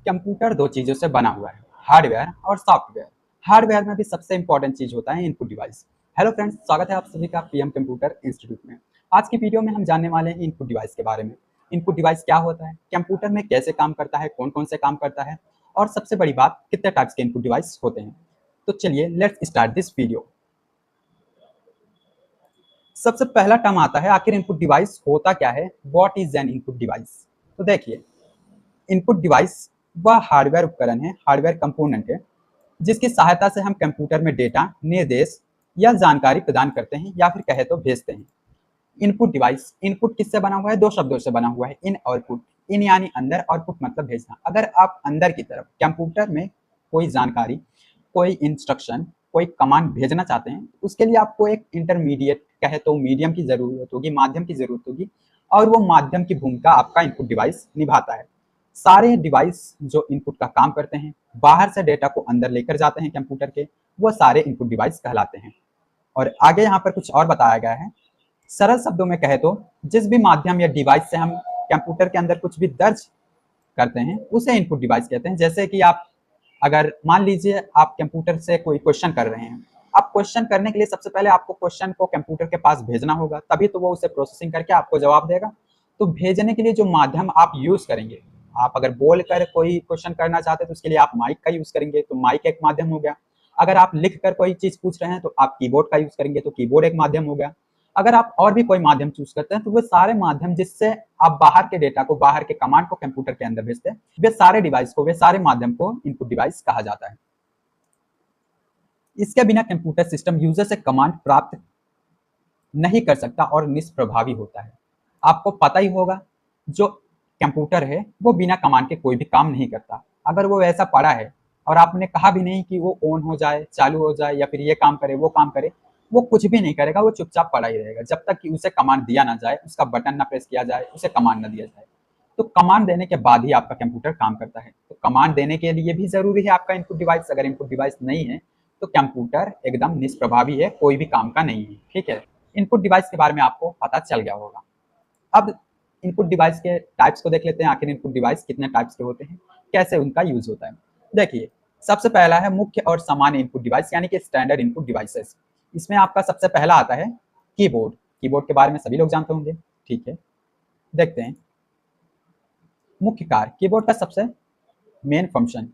Computer दो चीजों से बना हुआ है, हार्डवेयर और सॉफ्टवेयर। हार्डवेयर में भी सबसे इंपॉर्टेंट चीज होता है इनपुट डिवाइस। हेलो फ्रेंड्स, स्वागत है आप सभी का पीएम कंप्यूटर इंस्टीट्यूट में। आज की वीडियो में हम जानने वाले हैं इनपुट डिवाइस के बारे में। इनपुट डिवाइस क्या होता है, कंप्यूटर में कैसे काम करता है, कौन कौन से काम करता है, और सबसे बड़ी बात, कितने टाइप्स के इनपुट डिवाइस होते हैं। तो चलिए लेट्स स्टार्ट दिस वीडियो। सबसे पहला टर्म आता है, आखिर इनपुट डिवाइस होता क्या है, what is an input device. तो देखिए, इनपुट डिवाइस वह हार्डवेयर उपकरण है, हार्डवेयर कंपोनेंट है, जिसकी सहायता से हम कंप्यूटर में डेटा, निर्देश या जानकारी प्रदान करते हैं या फिर कहे तो भेजते हैं। इनपुट डिवाइस, इनपुट किससे बना हुआ है, दो शब्दों से बना हुआ है, इन और पुट। इन यानी अंदर और पुट मतलब भेजना। अगर आप अंदर की तरफ कंप्यूटर में कोई जानकारी, कोई इंस्ट्रक्शन, कोई कमांड भेजना चाहते हैं, उसके लिए आपको एक इंटरमीडिएट कहे तो मीडियम की जरूरत होगी, माध्यम की जरूरत होगी, और वो माध्यम की भूमिका आपका इनपुट डिवाइस निभाता है। सारे डिवाइस जो इनपुट का काम करते हैं, बाहर से डेटा को अंदर लेकर जाते हैं कंप्यूटर के, वो सारे इनपुट डिवाइस कहलाते हैं। और आगे यहाँ पर कुछ और बताया गया है। सरल शब्दों में कहे तो जिस भी माध्यम या डिवाइस से हम कंप्यूटर के अंदर कुछ भी दर्ज करते हैं, उसे इनपुट डिवाइस कहते हैं। जैसे कि आप अगर मान लीजिए आप कंप्यूटर से कोई क्वेश्चन कर रहे हैं, आप क्वेश्चन करने के लिए सबसे पहले आपको क्वेश्चन को कंप्यूटर के पास भेजना होगा, तभी तो वो उसे प्रोसेसिंग करके आपको जवाब देगा। तो भेजने के लिए जो माध्यम आप यूज करेंगे, आप अगर बोल कर कोई क्वेश्चन करना चाहते हैं तो उसके लिए आप माइक का यूज करेंगे, तो माइक एक माध्यम हो गया। अगर आप लिख कर कोई चीज पूछ रहे हैं तो आप कीबोर्ड का यूज करेंगे, तो कीबोर्ड एक माध्यम हो गया। अगर आप और भी कोई माध्यम चूज करते हैं तो वो सारे माध्यम जिससे आप बाहर के डेटा को, बाहर के कमांड को कंप्यूटर के अंदर भेजते हैं, वे सारे डिवाइस को, वे सारे माध्यम को इनपुट डिवाइस कहा जाता है। इसके बिना कंप्यूटर सिस्टम यूजर से कमांड प्राप्त नहीं कर सकता और निष्प्रभावी होता है। आपको पता ही होगा, जो कंप्यूटर है वो बिना कमांड के कोई भी काम नहीं करता। अगर वो ऐसा पड़ा है और आपने कहा भी नहीं कि वो ऑन हो जाए, चालू हो जाए, या फिर ये काम करे, वो काम करे, वो कुछ भी नहीं करेगा, वो चुपचाप पड़ा ही रहेगा जब तक कि उसे कमांड दिया ना जाए, उसका बटन ना प्रेस किया जाए, उसे कमांड ना दिया जाए। तो कमांड देने के बाद ही आपका कंप्यूटर काम करता है। तो कमांड देने के लिए भी जरूरी है आपका इनपुट डिवाइस। अगर इनपुट डिवाइस नहीं है तो कंप्यूटर एकदम निष्प्रभावी है, कोई भी काम का नहीं है। ठीक है, इनपुट डिवाइस के बारे में आपको पता चल गया होगा। अब इनपुट डिवाइस के टाइप्स को देख लेते हैं, आखिर इनपुट डिवाइस कितने टाइप्स के होते हैं, कैसे उनका यूज होता है। देखिए, सबसे पहला है मुख्य और सामान्य इनपुट डिवाइस, यानी कि स्टैंडर्ड इनपुट डिवाइसेस। इसमें आपका सबसे पहला आता है कीबोर्ड। कीबोर्ड के बारे में सभी लोग जानते होंगे। ठीक है, देखते हैं। मुख्य कार्य, कीबोर्ड का सबसे मेन फंक्शन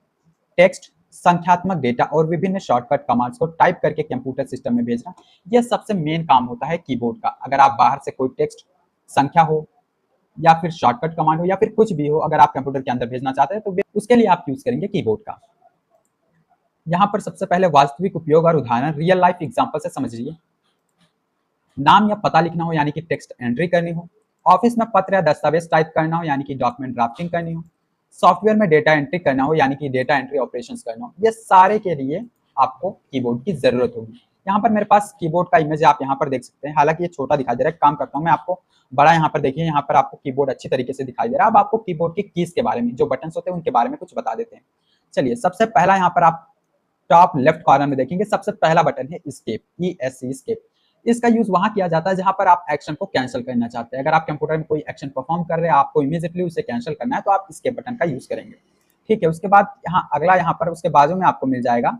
टेक्स्ट, संख्यात्मक डेटा और विभिन्न शॉर्टकट कमांड्स को टाइप करके कंप्यूटर सिस्टम में भेजना, यह सबसे मेन काम होता है कीबोर्ड का। अगर आप बाहर से कोई टेक्स्ट, संख्या हो, या फिर शॉर्टकट कमांड हो, या फिर कुछ भी हो, अगर आप कंप्यूटर के अंदर भेजना चाहते हैं तो उसके लिए आप यूज करेंगे कीबोर्ड का। यहाँ पर सबसे पहले वास्तविक उपयोग और उदाहरण रियल लाइफ एग्जांपल से समझिए। नाम या पता लिखना हो, यानी कि टेक्स्ट एंट्री करनी हो। ऑफिस में पत्र या दस्तावेज टाइप करना हो, यानी कि डॉक्यूमेंट ड्राफ्टिंग करनी हो। सॉफ्टवेयर में डेटा एंट्री करना हो, यानी कि डेटा एंट्री ऑपरेशंस करना हो। ये सारे के लिए आपको कीबोर्ड की जरूरत होगी। यहाँ पर मेरे पास कीबोर्ड का इमेज आप यहाँ पर देख सकते हैं। हालांकि ये छोटा दिखाई दे रहा है, काम करता हूँ मैं आपको बड़ा। यहाँ पर देखिए, यहाँ पर आपको कीबोर्ड अच्छी तरीके से दिखाई दे रहा है। अब आपको कीबोर्ड की कीज के बारे में, जो बटन होते हैं उनके बारे में कुछ बता देते हैं। चलिए, सबसे पहला यहाँ पर आप टॉप लेफ्ट कॉर्नर में देखेंगे, सबसे पहला बटन है एस्केप, ESC। इसका यूज वहां किया जाता है जहां पर आप एक्शन को कैंसिल करना चाहते हैं। अगर आप कंप्यूटर में कोई एक्शन परफॉर्म कर रहे हैं, आपको इमीडिएटली उसे कैंसिल करना है, तो आप एस्केप बटन का यूज करेंगे। ठीक है, उसके बाद यहाँ अगला, यहाँ पर उसके बाजू में आपको मिल जाएगा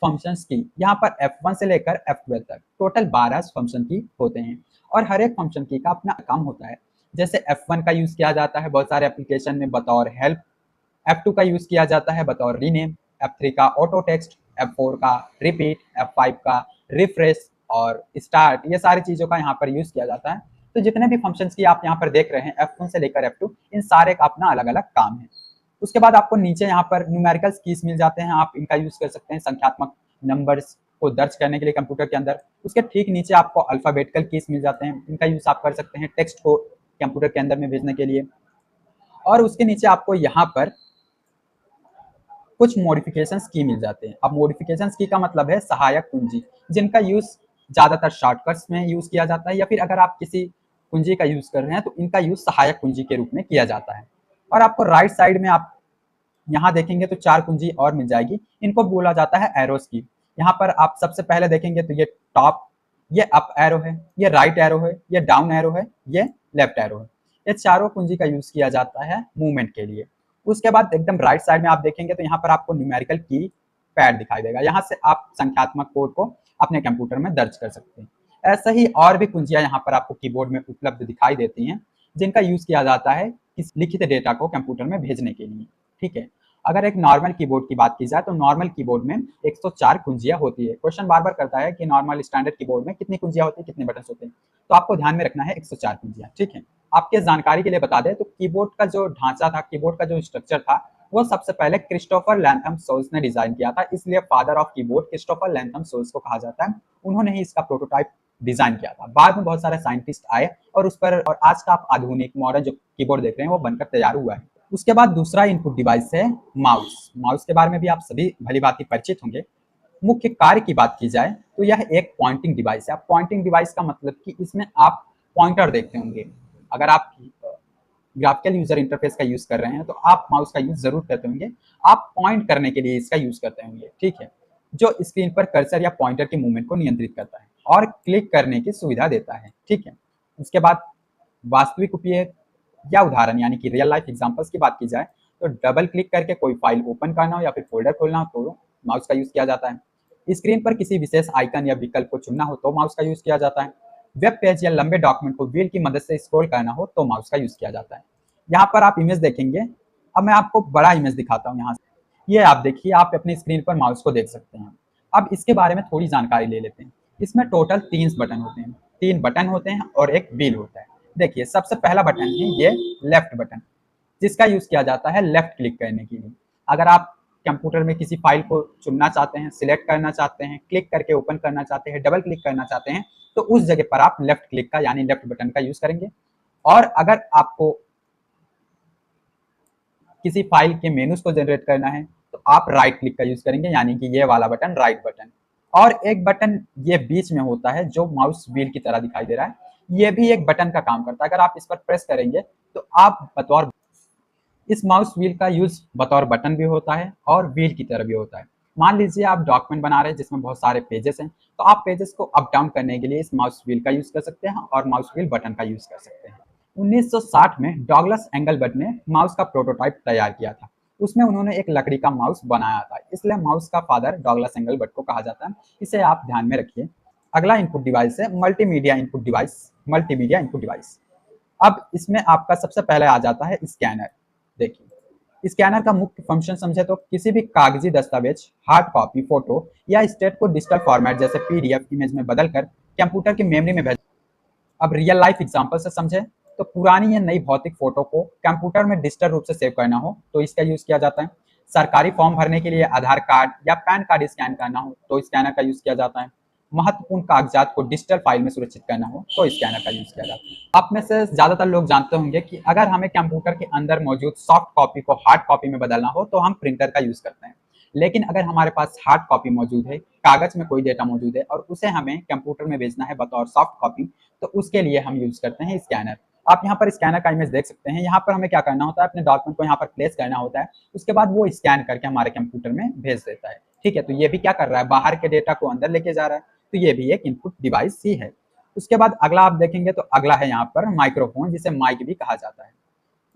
फंक्शंस की। यहाँ पर F1 से लेकर F12 तक टोटल 12 फंक्शन की होते हैं, और हर एक फंक्शन की का अपना काम होता है। जैसे F1 का यूज किया जाता है बहुत सारे एप्लीकेशन में बतौर हेल्प, F2 का यूज किया जाता है बतौर रीनेम, F3 का ऑटो टेक्स्ट, F4 का रिपीट, F5 का रिफ्रेश और स्टार्ट, ये सारी चीजों का यहाँ पर यूज किया जाता है। तो जितने भी फंक्शंस की आप यहाँ पर देख रहे हैं, F1 से लेकर F2, इन सारे का अपना अलग अलग काम है। उसके बाद आपको नीचे यहाँ पर न्यूमेरिकल कीज मिल जाते हैं, आप इनका यूज कर सकते हैं संख्यात्मक नंबर्स को दर्ज करने के लिए कंप्यूटर के अंदर। उसके ठीक नीचे आपको अल्फाबेटिकल कीज मिल जाते हैं, इनका यूज आप कर सकते हैं टेक्स्ट को कंप्यूटर के अंदर में भेजने के लिए। और उसके नीचे आपको यहाँ पर कुछ मॉडिफिकेशंस की मिल जाते हैं। अब मॉडिफिकेशंस की का मतलब है सहायक कुंजी, जिनका यूज ज्यादातर शॉर्टकट्स में यूज किया जाता है, या फिर अगर आप किसी कुंजी का यूज कर रहे हैं तो इनका यूज सहायक कुंजी के रूप में किया जाता है। और आपको राइट साइड में आप यहाँ देखेंगे तो 4 कुंजी और मिल जाएगी, इनको बोला जाता है एरोस की। यहाँ पर आप सबसे पहले देखेंगे तो ये टॉप, ये अप एरो है, ये राइट एरो है, ये डाउन एरो है, ये लेफ्ट एरो है। ये चारों कुंजी का यूज किया जाता है मूवमेंट के लिए। उसके बाद एकदम राइट साइड में आप देखेंगे तो यहाँ पर आपको न्यूमेरिकल की पैड दिखाई देगा, यहाँ से आप संख्यात्मक कोड को अपने कंप्यूटर में दर्ज कर सकते हैं। ऐसा ही और भी कुंजियां यहाँ पर आपको कीबोर्ड में उपलब्ध दिखाई देती हैं, जिनका यूज किया जाता है इस लिखित डेटा को कंप्यूटर में भेजने के लिए। ठीक है, अगर एक नॉर्मल कीबोर्ड की बात की जाए तो नॉर्मल कीबोर्ड में 104 कुंजियां होती है। क्वेश्चन बार बार करता है कि नॉर्मल स्टैंडर्ड कीबोर्ड में कितनी कुंजियां होती है, कितने बटन होते हैं, तो आपको ध्यान में रखना है 104 कुंजियां। ठीक है, आपके जानकारी के लिए बता दें तो कीबोर्ड का जो ढांचा था, कीबोर्ड का जो स्ट्रक्चर था, वो सबसे पहले क्रिस्टोफर लैंथम सोल्स ने डिजाइन किया था, इसलिए father of keyboard Christopher Latham Sholes को कहा जाता है। उन्होंने ही इसका प्रोटोटाइप डिजाइन किया था। बाद में बहुत सारे साइंटिस्ट आए और उस पर, और आज का आप आधुनिक मॉडर्न जो कीबोर्ड देख रहे हैं वो बनकर तैयार हुआ है। उसके बाद दूसरा इनपुट डिवाइस है माउस। माउस के बारे में भी आप सभी भली भांति परिचित होंगे। मुख्य कार्य की बात की जाए तो यह एक पॉइंटिंग डिवाइस है। पॉइंटिंग डिवाइस का मतलब कि इसमें आप पॉइंटर देखते होंगे। अगर आप ग्राफिकल यूजर इंटरफेस का यूज कर रहे हैं तो आप माउस का यूज जरूर करते होंगे। आप पॉइंट करने के लिए इसका यूज करते होंगे। ठीक है, जो स्क्रीन पर कर्सर या पॉइंटर के मूवमेंट को नियंत्रित करता है और क्लिक करने की सुविधा देता है। ठीक है, उसके बाद वास्तविक उपयोग या उदाहरण यानी कि रियल लाइफ एग्जांपल्स की बात की जाए तो डबल क्लिक करके कोई फाइल ओपन करना हो या फिर फोल्डर खोलना हो तो माउस का यूज किया जाता है। स्क्रीन पर किसी विशेष आइकन या विकल्प को चुनना हो तो माउस का यूज किया जाता है। वेब पेज या लंबे डॉक्यूमेंट को व्हील की मदद से स्क्रॉल करना हो तो माउस का यूज किया जाता है। यहाँ पर आप इमेज देखेंगे। अब मैं आपको बड़ा इमेज दिखाता हूँ। यहाँ से ये आप देखिए, आप अपनी स्क्रीन पर माउस को देख सकते हैं। अब इसके बारे में थोड़ी जानकारी ले लेते हैं। इसमें टोटल 3 बटन होते हैं, 3 बटन होते हैं और एक व्हील होता है। देखिए, सबसे पहला बटन है ये लेफ्ट बटन, जिसका यूज किया जाता है लेफ्ट क्लिक करने के लिए। अगर आप कंप्यूटर में किसी फाइल को चुनना चाहते हैं, सिलेक्ट करना चाहते हैं, क्लिक करके ओपन करना चाहते हैं, डबल क्लिक करना चाहते हैं, तो उस जगह पर आप लेफ्ट क्लिक का यानी लेफ्ट बटन का यूज करेंगे। और अगर आपको किसी फाइल के मेनूज को जनरेट करना है तो आप राइट क्लिक का यूज करेंगे, यानी कि ये वाला बटन राइट बटन। और एक बटन ये बीच में होता है जो माउस व्हील की तरह दिखाई दे रहा है, ये भी एक बटन का काम करता है। अगर आप इस पर प्रेस करेंगे तो आप बतौर इस माउस व्हील का यूज बतौर बटन भी होता है और व्हील की तरह भी होता है। मान लीजिए आप डॉक्यूमेंट बना रहे हैं जिसमें बहुत सारे पेजेस हैं, तो आप पेजेस को अप डाउन करने के लिए इस माउस व्हील का यूज कर सकते हैं और माउस व्हील बटन का यूज कर सकते हैं। 1960 में डॉगलस एंगलबर्ट ने माउस का प्रोटोटाइप तैयार किया था। उसमें उन्होंने एक लकड़ी का माउस बनाया था, इसलिए माउस का फादर डॉगलस एंगलबर्ट को कहा जाता है। इसे आप ध्यान में रखिए। अगला इनपुट डिवाइस है multimedia input device. Multimedia input device, अब इसमें आपका सबसे पहले आ जाता है स्कैनर। देखिए, स्कैनर का मुख्य फंक्शन समझे तो किसी भी कागजी दस्तावेज, हार्ड कॉपी, फोटो या स्टेट को डिजिटल फॉर्मेट जैसे पीडीएफ इमेज में बदलकर कंप्यूटर की मेमोरी में भेज। अब रियल लाइफ एग्जांपल से समझे तो पुरानी या नई भौतिक फोटो को कंप्यूटर में डिजिटल रूप से सेव करना हो तो इसका यूज किया जाता है। सरकारी फॉर्म भरने के लिए आधार कार्ड या पैन कार्ड स्कैन करना हो तो स्कैनर का यूज किया जाता है। महत्वपूर्ण कागजात को डिजिटल फाइल में सुरक्षित करना हो तो स्कैनर का यूज किया जाता है। आप में से ज्यादातर लोग जानते होंगे कि अगर हमें कंप्यूटर के अंदर मौजूद सॉफ्ट कॉपी को हार्ड कॉपी में बदलना हो तो हम प्रिंटर का यूज करते हैं। लेकिन अगर हमारे पास हार्ड कॉपी मौजूद है, कागज में कोई डेटा मौजूद है और उसे हमें कंप्यूटर में भेजना है बतौर सॉफ्ट कॉपी, तो उसके लिए हम यूज करते हैं स्कैनर। आप यहाँ पर स्कैनर का इमेज देख सकते हैं। यहाँ पर हमें क्या करना होता है, अपने डॉक्यूमेंट को यहाँ पर प्लेस करना होता है, उसके बाद वो स्कैन करके हमारे कंप्यूटर में भेज देता है। ठीक है, तो ये भी क्या कर रहा है, बाहर के डेटा को अंदर लेके जा रहा है, तो ये भी एक इनपुट डिवाइस ही है। उसके बाद अगला आप देखेंगे तो अगला है यहाँ पर माइक्रोफोन, जिसे माइक भी कहा जाता है।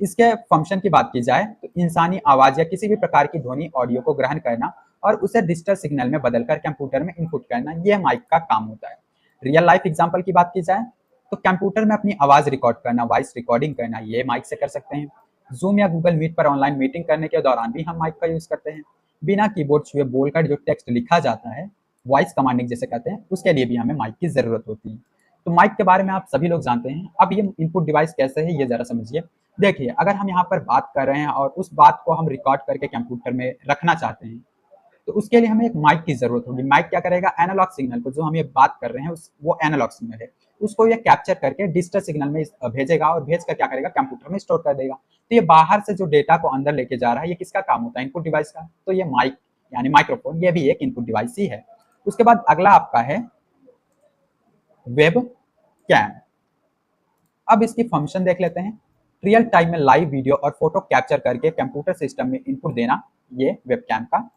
इसके फंक्शन की बात की जाए तो इंसानी आवाज या किसी भी प्रकार की ध्वनि ऑडियो को ग्रहण करना और उसे डिजिटल सिग्नल में बदलकर कंप्यूटर में इनपुट करना, यह माइक का काम होता है। रियल लाइफ एग्जांपल की बात की जाए तो कंप्यूटर में अपनी आवाज रिकॉर्ड करना, वॉइस रिकॉर्डिंग करना, ये माइक से कर सकते हैं। जूम या गूगल मीट पर ऑनलाइन मीटिंग करने के दौरान भी हम माइक का यूज करते हैं। बिना कीबोर्ड छुए बोलकर जो टेक्स्ट लिखा जाता है, वॉइस कमांडिंग जैसे कहते हैं, उसके लिए भी हमें माइक की जरूरत होती है। तो माइक के बारे में आप सभी लोग जानते हैं। अब ये इनपुट डिवाइस कैसे है ये जरा समझिए। देखिए, अगर हम यहाँ पर बात कर रहे हैं और उस बात को हम रिकॉर्ड करके कंप्यूटर में रखना चाहते हैं तो उसके लिए हमें एक माइक की जरूरत होगी। माइक क्या करेगा, एनालॉग सिग्नल को, जो हम ये बात कर रहे हैं वो एनालॉग सिग्नल है, उसको ये कैप्चर करके डिजिटल सिग्नल में भेजेगा और भेज कर क्या करेगा, कंप्यूटर में स्टोर कर देगा। तो ये बाहर से जो डेटा को अंदर लेके जा रहा है, ये किसका काम होता है, इनपुट डिवाइस का। तो ये माइक यानी माइक्रोफोन, ये भी एक इनपुट डिवाइस ही है। उसके बाद अगला आपका है वेब कैम। अब इसकी फंक्शन देख लेते हैं। रियल टाइम में लाइव वीडियो और फोटो कैप्चर करके कंप्यूटर सिस्टम में इनपुट देना, ये वेबकैम का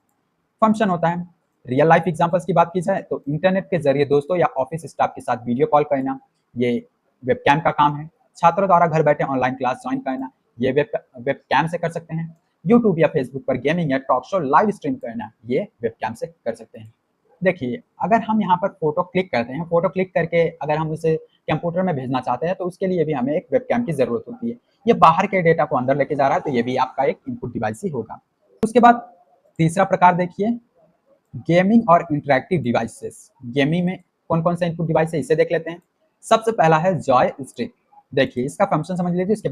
फंक्शन होता है। रियल लाइफ एग्जांपल्स की बात की जाए तो इंटरनेट के जरिए दोस्तों या ऑफिस स्टाफ के साथ वीडियो कॉल करना, ये वेबकैम का काम है। छात्रों द्वारा घर बैठे ऑनलाइन क्लास ज्वाइन करना, ये वेबकैम से कर सकते हैं। यूट्यूब या फेसबुक पर गेमिंग या टॉक शो लाइव स्ट्रीम करना, ये वेबकैम से कर सकते हैं। देखिए, अगर हम यहाँ पर फोटो क्लिक करते हैं, फोटो क्लिक करके अगर हम उसे कंप्यूटर में भेजना चाहते हैं तो उसके लिए भी हमें एक वेबकैम की जरूरत होती है। ये बाहर के डेटा को अंदर लेके जा रहा है, तो ये भी आपका एक इनपुट डिवाइस ही होगा। उसके बाद तीसरा प्रकार देखिए, गेमिंग और इंटरेक्टिव डिवाइसेस। गेमिंग में कौन कौन सा इनपुट डिवाइस है, इसे देख लेते हैं। सबसे पहला है जॉय स्टिक। देखिए, इसका फंक्शन समझ लीजिए, उसके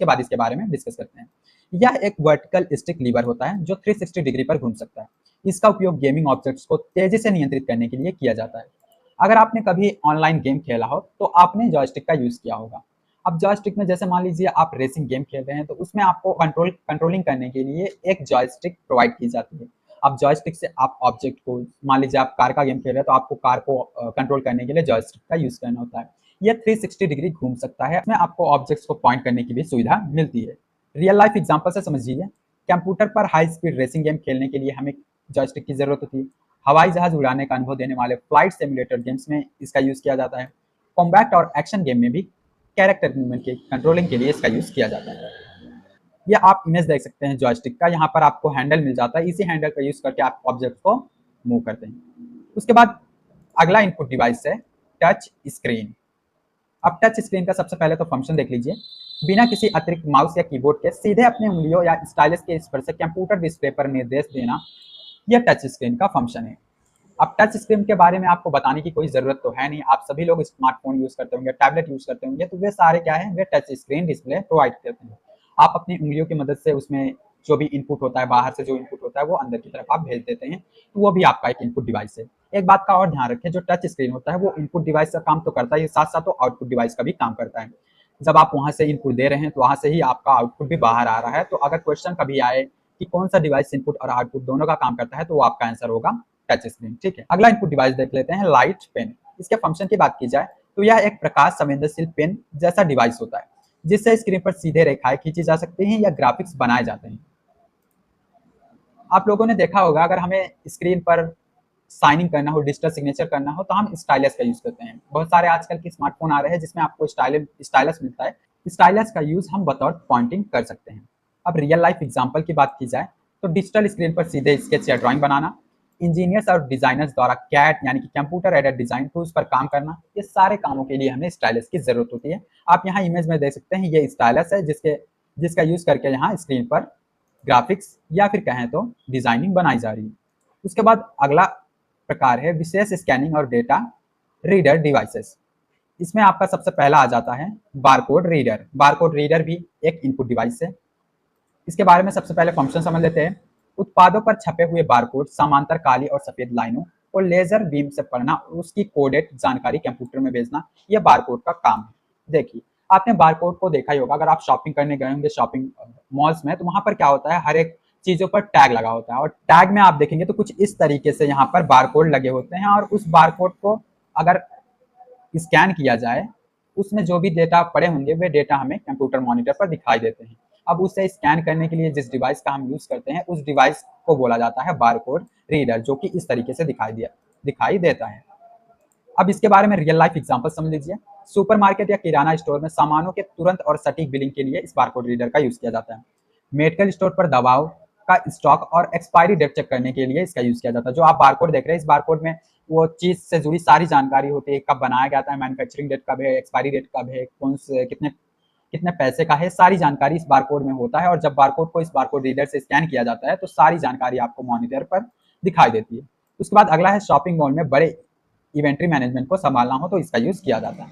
बाद इसके बारे में डिस्कस करते हैं। यह एक वर्टिकल स्टिक लीवर होता है जो 360 डिग्री पर घूम सकता है। इसका उपयोग गेमिंग ऑब्जेक्ट्स को तेजी से नियंत्रित करने के लिए किया जाता है। अगर आपने कभी ऑनलाइन गेम खेला हो तो आपने जॉयस्टिक का यूज किया होगा। अब जॉयस्टिक में जैसे मान लीजिए आप रेसिंग गेम खेल रहे हैं, तो उसमें आपको कंट्रोलिंग करने के लिए एक जॉयस्टिक प्रोवाइड की जाती है। अब जॉयस्टिक से आप ऑब्जेक्ट को, मान लीजिए आप कार का गेम खेल रहे हैं, तो आपको कार को कंट्रोल करने के लिए जॉयस्टिक का यूज करना होता है। ये 360 डिग्री घूम सकता है। इसमें आपको ऑब्जेक्ट्स को पॉइंट करने की भी सुविधा मिलती है। रियल लाइफ एग्जांपल से समझिए, कंप्यूटर पर हाई स्पीड रेसिंग गेम खेलने के लिए हमें जॉयस्टिक की जरूरत होती है। हवाई जहाज उड़ाने का अनुभव देने वाले फ्लाइट सिमुलेटर गेम्स में इसका यूज किया जाता है। कॉम्बैट और एक्शन गेम में भी कैरेक्टर मूवमेंट के कंट्रोलिंग के लिए इसका यूज किया जाता है। ये आप इमेज देख सकते हैं जॉयस्टिक का, यहाँ पर आपको हैंडल मिल जाता है। इसी हैंडल का यूज करके आप ऑब्जेक्ट को मूव करते हैं। उसके बाद अगला इनपुट डिवाइस है टच स्क्रीन। अब टच स्क्रीन का सबसे पहले तो फंक्शन देख लीजिए। बिना किसी अतिरिक्त माउस या कीबोर्ड के सीधे अपने उंगलियों या स्टाइलस के स्पर्श से कंप्यूटर डिस्प्ले पर निर्देश देना, यह टच स्क्रीन का फंक्शन है। अब टच स्क्रीन के बारे में आपको बताने की कोई जरूरत तो है नहीं, आप सभी लोग स्मार्टफोन यूज करते होंगे, टैबलेट यूज करते होंगे, तो वे सारे क्या है, वे टच स्क्रीन डिस्प्ले प्रोवाइड करते हैं। आप अपनी उंगलियों की मदद से उसमें जो भी इनपुट होता है, बाहर से जो इनपुट होता है वो अंदर की तरफ आप भेज देते हैं, तो वो भी आपका एक इनपुट डिवाइस है। एक बात का और ध्यान रखें, जो टच स्क्रीन होता है वो इनपुट डिवाइस का काम तो करता है, साथ साथ वो आउटपुट डिवाइस का भी काम करता है। जब आप वहां से इनपुट दे रहे हैं तो वहां से ही आपका आउटपुट भी बाहर आ रहा है। तो अगर क्वेश्चन कभी आए कि कौन सा डिवाइस इनपुट और आउटपुट दोनों का काम करता है, तो वो आपका आंसर होगा टच स्क्रीन। ठीक है, अगला इनपुट डिवाइस देख लेते हैं, लाइट पेन। इसके फंक्शन की बात की जाए तो यह एक प्रकाश संवेदनशील पेन जैसा डिवाइस होता है, जिससे स्क्रीन पर सीधे रेखाएं खींची जा सकती हैं या ग्राफिक्स बनाए जाते हैं। आप लोगों ने देखा होगा, अगर हमें स्क्रीन पर साइनिंग करना हो, डिजिटल सिग्नेचर करना हो, तो हम स्टाइलस का यूज करते हैं। बहुत सारे आजकल के स्मार्टफोन आ रहे हैं जिसमें आपको स्टाइलस मिलता है। स्टाइलस का यूज हम बतौर पॉइंटिंग कर सकते हैं। अब रियल लाइफ एग्जांपल की बात की जाए तो डिजिटल स्क्रीन पर सीधे स्केच या ड्राइंग बनाना, इंजीनियर्स और डिजाइनर्स द्वारा कैट यानी कि कंप्यूटर एडेड डिजाइन टूल्स पर काम करना, ये सारे कामों के लिए हमें स्टाइलस की जरूरत होती है। आप यहाँ इमेज में देख सकते हैं, ये स्टाइलस है जिसका यूज करके यहाँ स्क्रीन पर ग्राफिक्स या फिर कहें तो डिजाइनिंग बनाई जा रही है। उसके बाद अगला प्रकार है विशेष स्कैनिंग और डेटा रीडर डिवाइसेस। इसमें आपका सबसे पहला आ जाता है बारकोड रीडर। बारकोड रीडर भी एक इनपुट डिवाइस है। इसके बारे में सबसे पहले फंक्शन समझ लेते हैं। उत्पादों पर छपे हुए बारकोड समांतर काली और सफेद लाइनों को लेजर बीम से पढ़ना और उसकी कोडेड जानकारी कंप्यूटर में भेजना, यह बारकोड का काम है। देखिए, आपने बारकोड को देखा ही होगा, अगर आप शॉपिंग करने गए होंगे शॉपिंग मॉल्स में, तो वहां पर क्या होता है, हर एक चीजों पर टैग लगा होता है, और टैग में आप देखेंगे तो कुछ इस तरीके से यहाँ पर बारकोड लगे होते हैं, और उस बारकोड को अगर स्कैन किया जाए, उसमें जो भी डेटा पड़े होंगे वे डेटा हमें कंप्यूटर मॉनिटर पर दिखाई देते हैं। अब उसे स्कैन करने के लिए जिस डिवाइस का हम यूज करते हैं, उस डिवाइस को बोला जाता है बारकोड रीडर, जो कि इस तरीके से दिखाई देता है। अब इसके बारे में रियल लाइफ एग्जांपल समझ लीजिए। सुपरमार्केट या किराना स्टोर में सामानों के तुरंत और सटीक बिलिंग के लिए इस बारकोड रीडर का यूज किया जाता है। मेडिकल स्टोर पर दवाओं का स्टॉक और एक्सपायरी डेट चेक करने के लिए इसका यूज किया जाता है। जो आप बारकोड देख रहे हैं, इस बारकोड में वो चीज से जुड़ी सारी जानकारी होती है, कब बनाया गया था, मैन्युफैक्चरिंग डेट कब है, एक्सपायरी डेट कब है, कौन से कितने कितने पैसे का है, सारी जानकारी इस बारकोड में होता है। और जब बारकोड को इस बारकोड रीडर से स्कैन किया जाता है तो सारी जानकारी आपको मॉनिटर पर दिखाई देती है। उसके बाद अगला है शॉपिंग मॉल में बड़े इन्वेंट्री मैनेजमेंट को संभालना हो तो इसका यूज किया जाता है।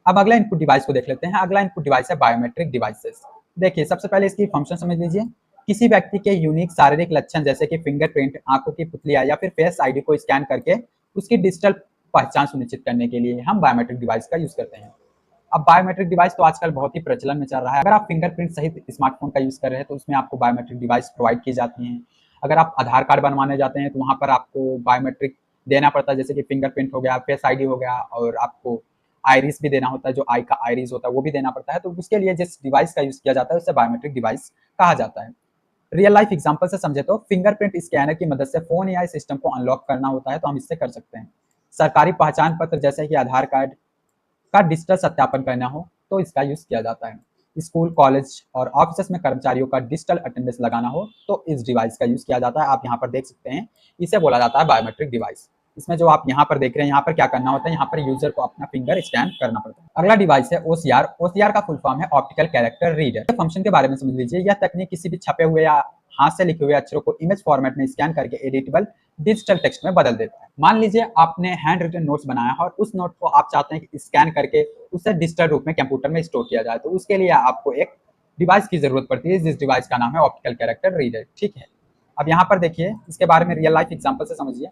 अब अगला इनपुट डिवाइस को देख लेते हैं। अगला इनपुट डिवाइस है बायोमेट्रिक डिवाइसेस। देखिए, सबसे पहले इसकी फंक्शन समझ लीजिए। किसी व्यक्ति के यूनिक शारीरिक लक्षण जैसे कि फिंगरप्रिंट, आंखों की पुतलियां या फिर फेस आईडी को स्कैन करके उसकी डिजिटल पहचान सुनिश्चित करने के लिए हम बायोमेट्रिक डिवाइस का यूज करते हैं। अब बायोमेट्रिक डिवाइस तो आजकल बहुत ही प्रचलन में चल रहा है। अगर आप फिंगरप्रिंट सहित स्मार्टफोन का यूज कर रहे हैं तो उसमें आपको बायोमेट्रिक डिवाइस प्रोवाइड की जाती हैं। अगर आप आधार कार्ड बनवाने जाते हैं तो वहाँ पर आपको बायोमेट्रिक देना पड़ता है, जैसे कि फिंगरप्रिंट हो गया, फेस आईडी हो गया, और आपको आइरिस भी देना होता है, जो आई का आइरिस होता है वो भी देना पड़ता है। तो उसके लिए जिस डिवाइस का यूज किया जाता है उसे बायोमेट्रिक डिवाइस कहा जाता है। रियल लाइफ एग्जांपल से समझे तो फिंगरप्रिंट स्कैनर की मदद से फोन या सिस्टम को अनलॉक करना होता है तो हम इससे कर सकते हैं। सरकारी पहचान पत्र जैसे कि आधार कार्ड का डिजिटल सत्यापन करना हो तो इसका यूज किया जाता है। स्कूल, कॉलेज और ऑफिस में कर्मचारियों का डिजिटल अटेंडेंस लगाना हो तो इस डिवाइस का यूज किया जाता है। आप यहाँ पर देख सकते हैं, इसे बोला जाता है बायोमेट्रिक डिवाइस। इसमें जो आप यहाँ पर देख रहे हैं, यहाँ पर क्या करना होता है, यहाँ पर यूजर को अपना फिंगर स्कैन करना पड़ता है। अगला डिवाइस है OCR। OCR का फुल फॉर्म है ऑप्टिकल कैरेक्टर रीडर। फंक्शन के बारे में समझ लीजिए। यह तकनीक किसी भी छपे हुए या हाथ से लिखे हुए अक्षरों को इमेज फॉर्मेट में स्कैन करके एडिटेबल डिजिटल टेक्स्ट में बदल देता है। मान लीजिए आपने हैंड रिटन नोट्स बनाया है और उस नोट को आप चाहते हैं कि स्कैन करके उसे डिजिटल रूप में कंप्यूटर में स्टोर किया जाए, तो उसके लिए आपको एक डिवाइस की जरूरत पड़ती है, जिस डिवाइस का नाम है ऑप्टिकल कैरेक्टर रीडर। ठीक है, अब यहाँ पर देखिए, इसके बारे में रियल लाइफ एग्जांपल से समझिए।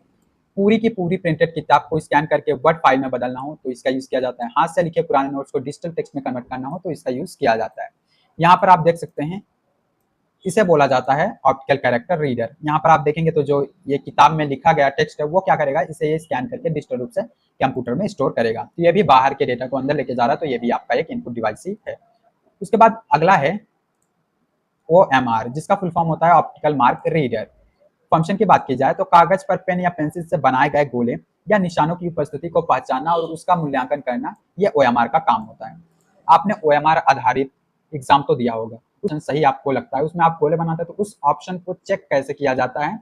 पूरी की पूरी प्रिंटेड किताब को स्कैन करके वर्ड फाइल में बदलना हो तो इसका यूज किया जाता है। हाथ से लिखे पुराने नोट्स को डिजिटल टेक्स्ट में कन्वर्ट करना हो तो इसका यूज किया जाता है। यहाँ पर आप देख सकते हैं, इसे बोला जाता है ऑप्टिकल कैरेक्टर रीडर। यहाँ पर आप देखेंगे तो जो ये किताब में लिखा गया टेक्स्ट है वो क्या करेगा, इसे ये स्कैन करके डिजिटल रूप से कंप्यूटर में स्टोर करेगा। तो ये भी बाहर के डेटा को अंदर लेके जा रहा है, तो ये भी आपका एक इनपुट डिवाइस ही है। उसके बाद अगला है OMR, जिसका फुल फॉर्म होता है ऑप्टिकल मार्क रीडर। फंक्शन की बात की जाए तो कागज पर पेन या पेंसिल से बनाए गए गोले या निशानों की उपस्थिति को पहचानना और उसका मूल्यांकन करना, ये OMR का काम होता है। आपने OMR आधारित एग्जाम तो दिया होगा, कुछ सही आपको लगता है, उसमें आप गोले बनाते हैं तो उस ऑप्शन को चेक कैसे किया जाता है,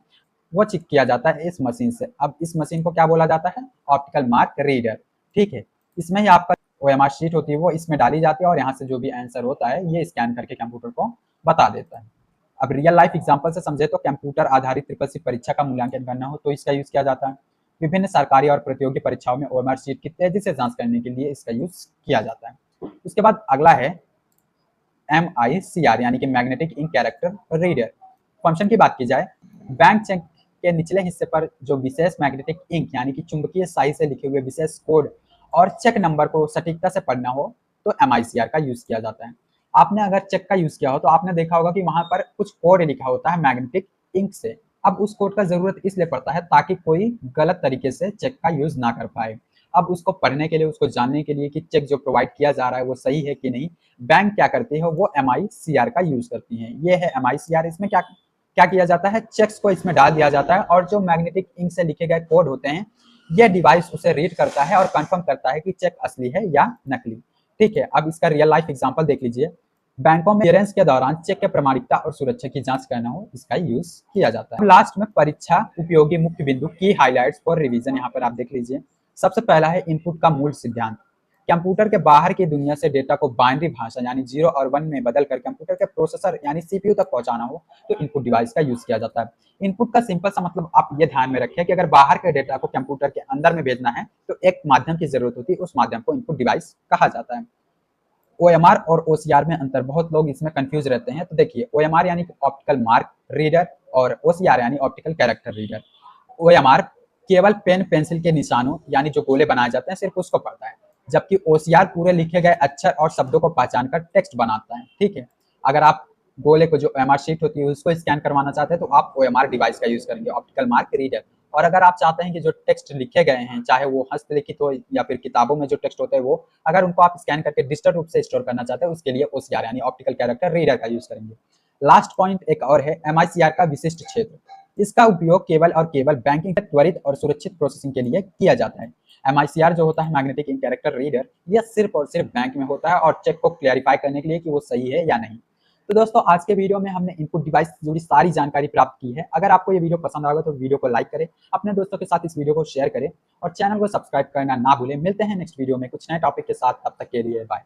वो चेक किया जाता है इस मशीन से। अब इस मशीन को क्या बोला जाता है, ऑप्टिकल मार्क रीडर। ठीक है, इसमें ही आपका OMR शीट होती है, वो इसमें डाली जाती है और यहाँ से जो भी आंसर होता है ये स्कैन करके कंप्यूटर को बता देता है। अब रियल लाइफ एग्जांपल से समझे तो कंप्यूटर आधारित ट्रिपल परीक्षा का मूल्यांकन करना हो तो इसका यूज किया जाता है। विभिन्न सरकारी और प्रतियोगी परीक्षाओं में OMR शीट की तेजी से जांच करने के लिए इसका यूज किया जाता है। उसके बाद अगला है MICR, यानी कि magnetic ink character reader. Function की बात की जाए, बैंक चेक के निचले हिस्से पर जो विशेष मैग्नेटिक इंक यानी कि चुंबकीय स्याही से लिखे हुए विशेष कोड और चेक नंबर को सटीकता से पढ़ना हो तो MICR का यूज किया जाता है। आपने अगर चेक का यूज किया हो तो आपने देखा होगा कि वहां पर कुछ कोड लिखा होता है मैग्नेटिक इंक से। अब उस कोड का जरूरत इसलिए पड़ता है ताकि कोई गलत तरीके से चेक का यूज ना कर पाए। अब उसको पढ़ने के लिए, उसको जानने के लिए कि चेक जो प्रोवाइड किया जा रहा है वो सही है कि नहीं, बैंक क्या करती है, वो MICR का यूज करती है। ये है MICR। इसमें क्या क्या किया जाता है, चेक्स को इसमें डाल दिया जाता है और जो मैग्नेटिक इंक से लिखे गए कोड होते हैं ये डिवाइस उसे रीड करता है और कंफर्म करता है कि चेक असली है या नकली। ठीक है, अब इसका रियल लाइफ एग्जांपल देख लीजिए। बैंकों में क्लियरेंस के दौरान चेक के प्रामाणिकता और सुरक्षा की जांच करना हो, इसका यूज किया जाता है। लास्ट में परीक्षा उपयोगी मुख्य बिंदु की हाइलाइट्स फॉर रिवीजन, यहाँ पर आप देख लीजिए। सबसे पहला है इनपुट का मूल सिद्धांत। कंप्यूटर के बाहर की दुनिया से डेटा को बाइनरी भाषा यानी 0 और 1 में बदलकर कंप्यूटर के प्रोसेसर यानी CPU तक पहुंचाना हो तो इनपुट डिवाइस का यूज किया जाता है। इनपुट का सिंपल सा मतलब आप ये ध्यान में रखें कि अगर बाहर के डेटा को कंप्यूटर के अंदर में भेजना है तो एक माध्यम की जरूरत होती है, उस माध्यम को इनपुट डिवाइस कहा जाता है। OMR और OCR में अंतर, बहुत लोग इसमें कंफ्यूज रहते हैं। तो देखिए, OMR यानी ऑप्टिकल मार्क रीडर और OCR यानी ऑप्टिकल कैरेक्टर रीडर। OMR केवल पेन पेंसिल के निशानों यानी जो गोले बनाए जाते हैं सिर्फ उसको पढ़ता है, जबकि OCR पूरे लिखे गए अक्षर और शब्दों को पहचान कर टेक्स्ट बनाता है। ठीक है, अगर आप गोले को जो OMR शीट होती है उसको स्कैन करवाना चाहते हैं तो आप OMR डिवाइस का यूज करेंगे, ऑप्टिकल मार्क रीडर। और अगर आप चाहते हैं कि जो टेक्स्ट लिखे गए हैं, चाहे वो हस्तलिखित हो या फिर किताबों में जो टेक्स्ट होते हैं, वो अगर उनको आप स्कैन करके डिजिटल रूप से स्टोर करना चाहते हैं, उसके लिए OCR यानी ऑप्टिकल कैरेक्टर रीडर का यूज करेंगे। लास्ट पॉइंट एक और है MICR का विशिष्ट क्षेत्र। इसका उपयोग केवल और केवल बैंकिंग त्वरित और सुरक्षित प्रोसेसिंग के लिए किया जाता है। MICR जो होता है मैग्नेटिक इंक कैरेक्टर रीडर, यह सिर्फ और सिर्फ बैंक में होता है और चेक को क्लैरिफाई करने के लिए कि वो सही है या नहीं। तो दोस्तों, आज के वीडियो में हमने इनपुट डिवाइस से जुड़ी सारी जानकारी प्राप्त की है। अगर आपको ये वीडियो पसंद आएगा तो वीडियो को लाइक करें, अपने दोस्तों के साथ इस वीडियो को शेयर करें और चैनल को सब्सक्राइब करना ना भूलें। मिलते हैं नेक्स्ट वीडियो में कुछ नए टॉपिक के साथ, तब तक के लिए बाय।